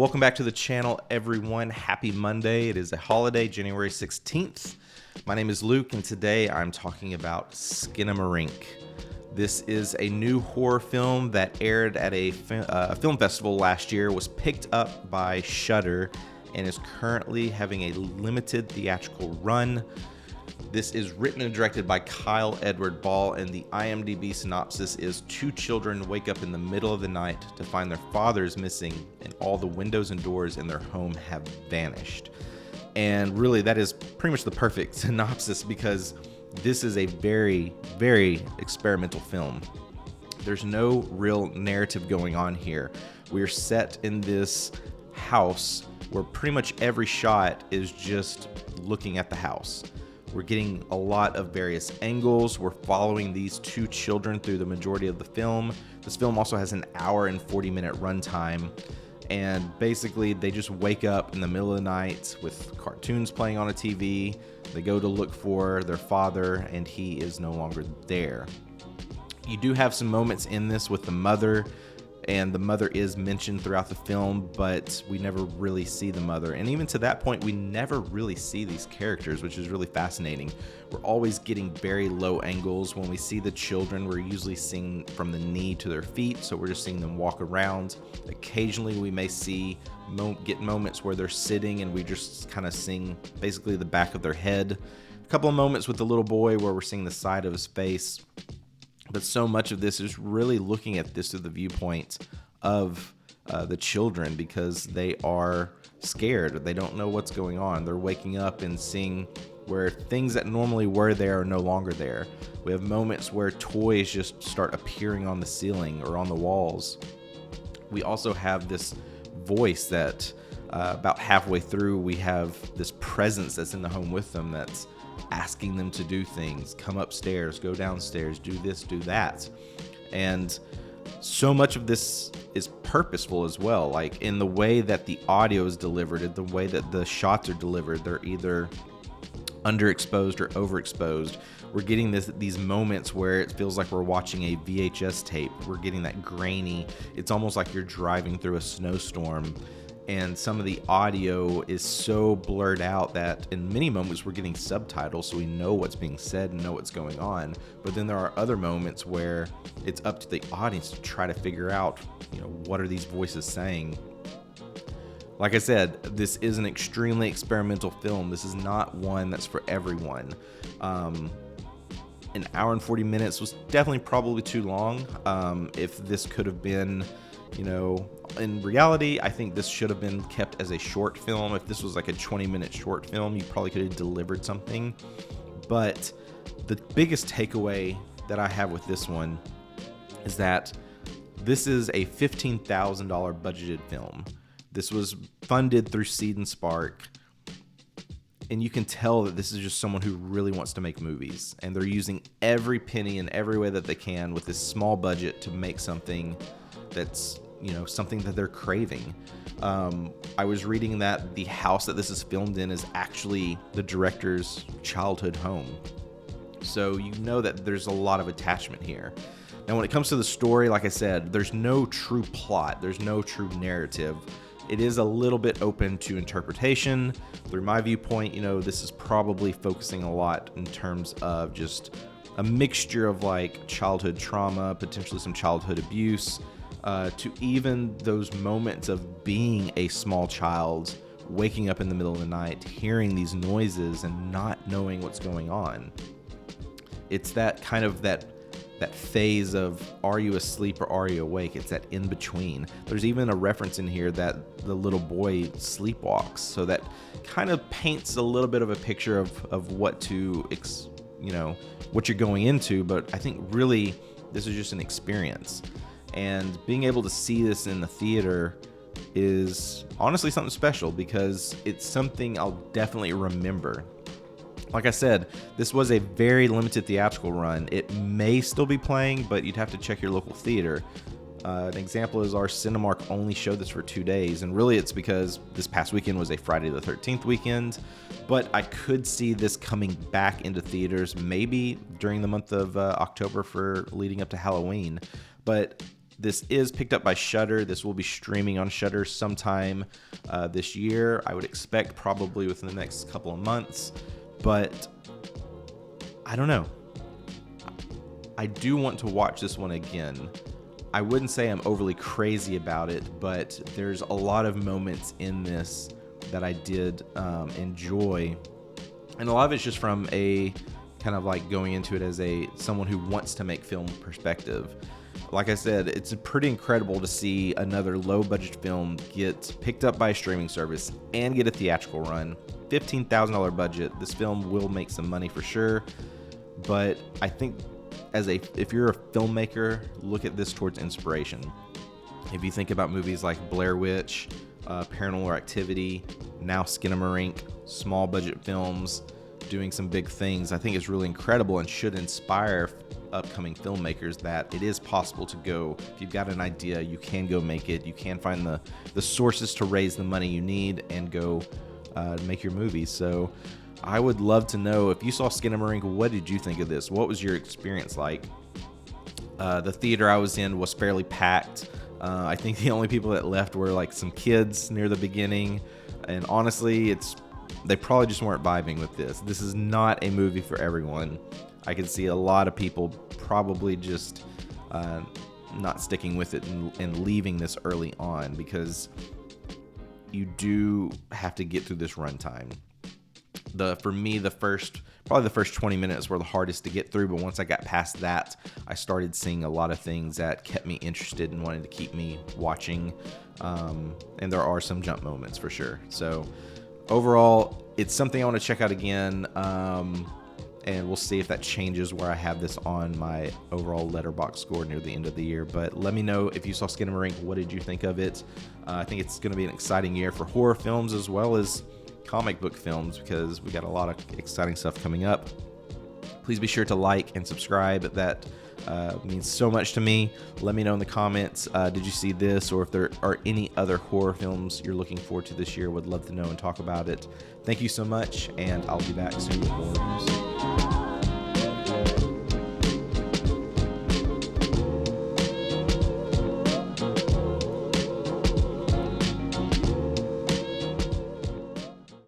Welcome back to the channel, everyone. Happy Monday. It is a holiday, January 16th. My name is Luke, and today I'm talking about Skinamarink. This is a new horror film that aired at a film festival last year, was picked up by Shudder, and is currently having a limited theatrical run. This is written and directed by Kyle Edward Ball, and the IMDb synopsis is: two children wake up in the middle of the night to find their father is missing and all the windows and doors in their home have vanished. And really, that is pretty much the perfect synopsis because this is a very, very experimental film. There's no real narrative going on here. We're set in this house where pretty much every shot is just looking at the house. We're getting a lot of various angles. We're following these two children through the majority of the film. This film also has an hour and 40-minute runtime. And basically, they just wake up in the middle of the night with cartoons playing on a TV. They go to look for their father, and he is no longer there. You do have some moments in this with the mother, and the mother is mentioned throughout the film, but we never really see the mother. And even to that point, we never really see these characters, which is really fascinating. We're always getting very low angles. When we see the children, we're usually seeing from the knee to their feet, so we're just seeing them walk around. Occasionally, we may get moments where they're sitting, and we just kind of seeing basically the back of their head. A couple of moments with the little boy where we're seeing the side of his face. But so much of this is really looking at this through the viewpoint of the children because they are scared. They don't know what's going on. They're waking up and seeing where things that normally were there are no longer there. We have moments where toys just start appearing on the ceiling or on the walls. We also have this voice that about halfway through, we have this presence that's in the home with them that's asking them to do things, come upstairs, go downstairs, do this, do that. And so much of this is purposeful as well, like in the way that the audio is delivered, in the way that the shots are delivered. They're either underexposed or overexposed. We're getting these moments where it feels like we're watching a VHS tape. We're getting that grainy, it's almost like you're driving through a snowstorm. And some of the audio is so blurred out that in many moments we're getting subtitles so we know what's being said and know what's going on. But then there are other moments where it's up to the audience to try to figure out, what are these voices saying? Like I said, this is an extremely experimental film. This is not one that's for everyone. An hour and 40 minutes was definitely probably too long. If this could have been, in reality, I think this should have been kept as a short film. If this was like a 20-minute short film, you probably could have delivered something. But the biggest takeaway that I have with this one is that this is a $15,000 budgeted film. This was funded through Seed and Spark. And you can tell that this is just someone who really wants to make movies. And they're using every penny in every way that they can with this small budget to make something that's something that they're craving. I was reading that the house that this is filmed in is actually the director's childhood home. So that there's a lot of attachment here. Now when it comes to the story, like I said, there's no true plot. There's no true narrative. It is a little bit open to interpretation. Through my viewpoint, this is probably focusing a lot in terms of just a mixture of like childhood trauma, potentially some childhood abuse, to even those moments of being a small child, waking up in the middle of the night, hearing these noises and not knowing what's going on. It's that kind of that phase of, are you asleep or are you awake? It's that in between. There's even a reference in here that the little boy sleepwalks, so that kind of paints a little bit of a picture of what what you're going into. But I think really this is just an experience. And being able to see this in the theater is honestly something special because it's something I'll definitely remember. Like I said, this was a very limited theatrical run. It may still be playing, but you'd have to check your local theater. An example is our Skinamarink only showed this for 2 days, and really it's because this past weekend was a Friday the 13th weekend, but I could see this coming back into theaters maybe during the month of October for leading up to Halloween. But This is picked up by Shudder. This will be streaming on Shudder sometime this year. I would expect probably within the next couple of months, but I don't know. I do want to watch this one again. I wouldn't say I'm overly crazy about it, but there's a lot of moments in this that I did enjoy, and a lot of it's just from a kind of like going into it as someone who wants to make film perspective. Like I said, it's pretty incredible to see another low-budget film get picked up by a streaming service and get a theatrical run. $15,000 budget. This film will make some money for sure, but I think if you're a filmmaker, look at this towards inspiration. If you think about movies like Blair Witch, Paranormal Activity, now Skinamarink, small budget films doing some big things, I think it's really incredible and should inspire upcoming filmmakers that it is possible to go. If you've got an idea, you can go make it. You can find the sources to raise the money you need and go make your movie. So I would love to know, if you saw Skinamarink, what did you think of this? What was your experience like? The theater I was in was fairly packed. I think the only people that left were like some kids near the beginning, and honestly, they probably just weren't vibing with this. This is not a movie for everyone. I can see a lot of people probably just not sticking with it and leaving this early on, because you do have to get through this runtime. For me, probably the first 20 minutes were the hardest to get through, but once I got past that, I started seeing a lot of things that kept me interested and wanted to keep me watching, and there are some jump moments for sure. So overall, it's something I want to check out again, and we'll see if that changes where I have this on my overall Letterboxd score near the end of the year. But let me know if you saw Skinamarink. What did you think of it? I think it's going to be an exciting year for horror films as well as comic book films, because we got a lot of exciting stuff coming up. Please be sure to like and subscribe. That means so much to me. Let me know in the comments, did you see this, or if there are any other horror films you're looking forward to this year. Would love to know and talk about it. Thank you so much, and I'll be back soon with more news.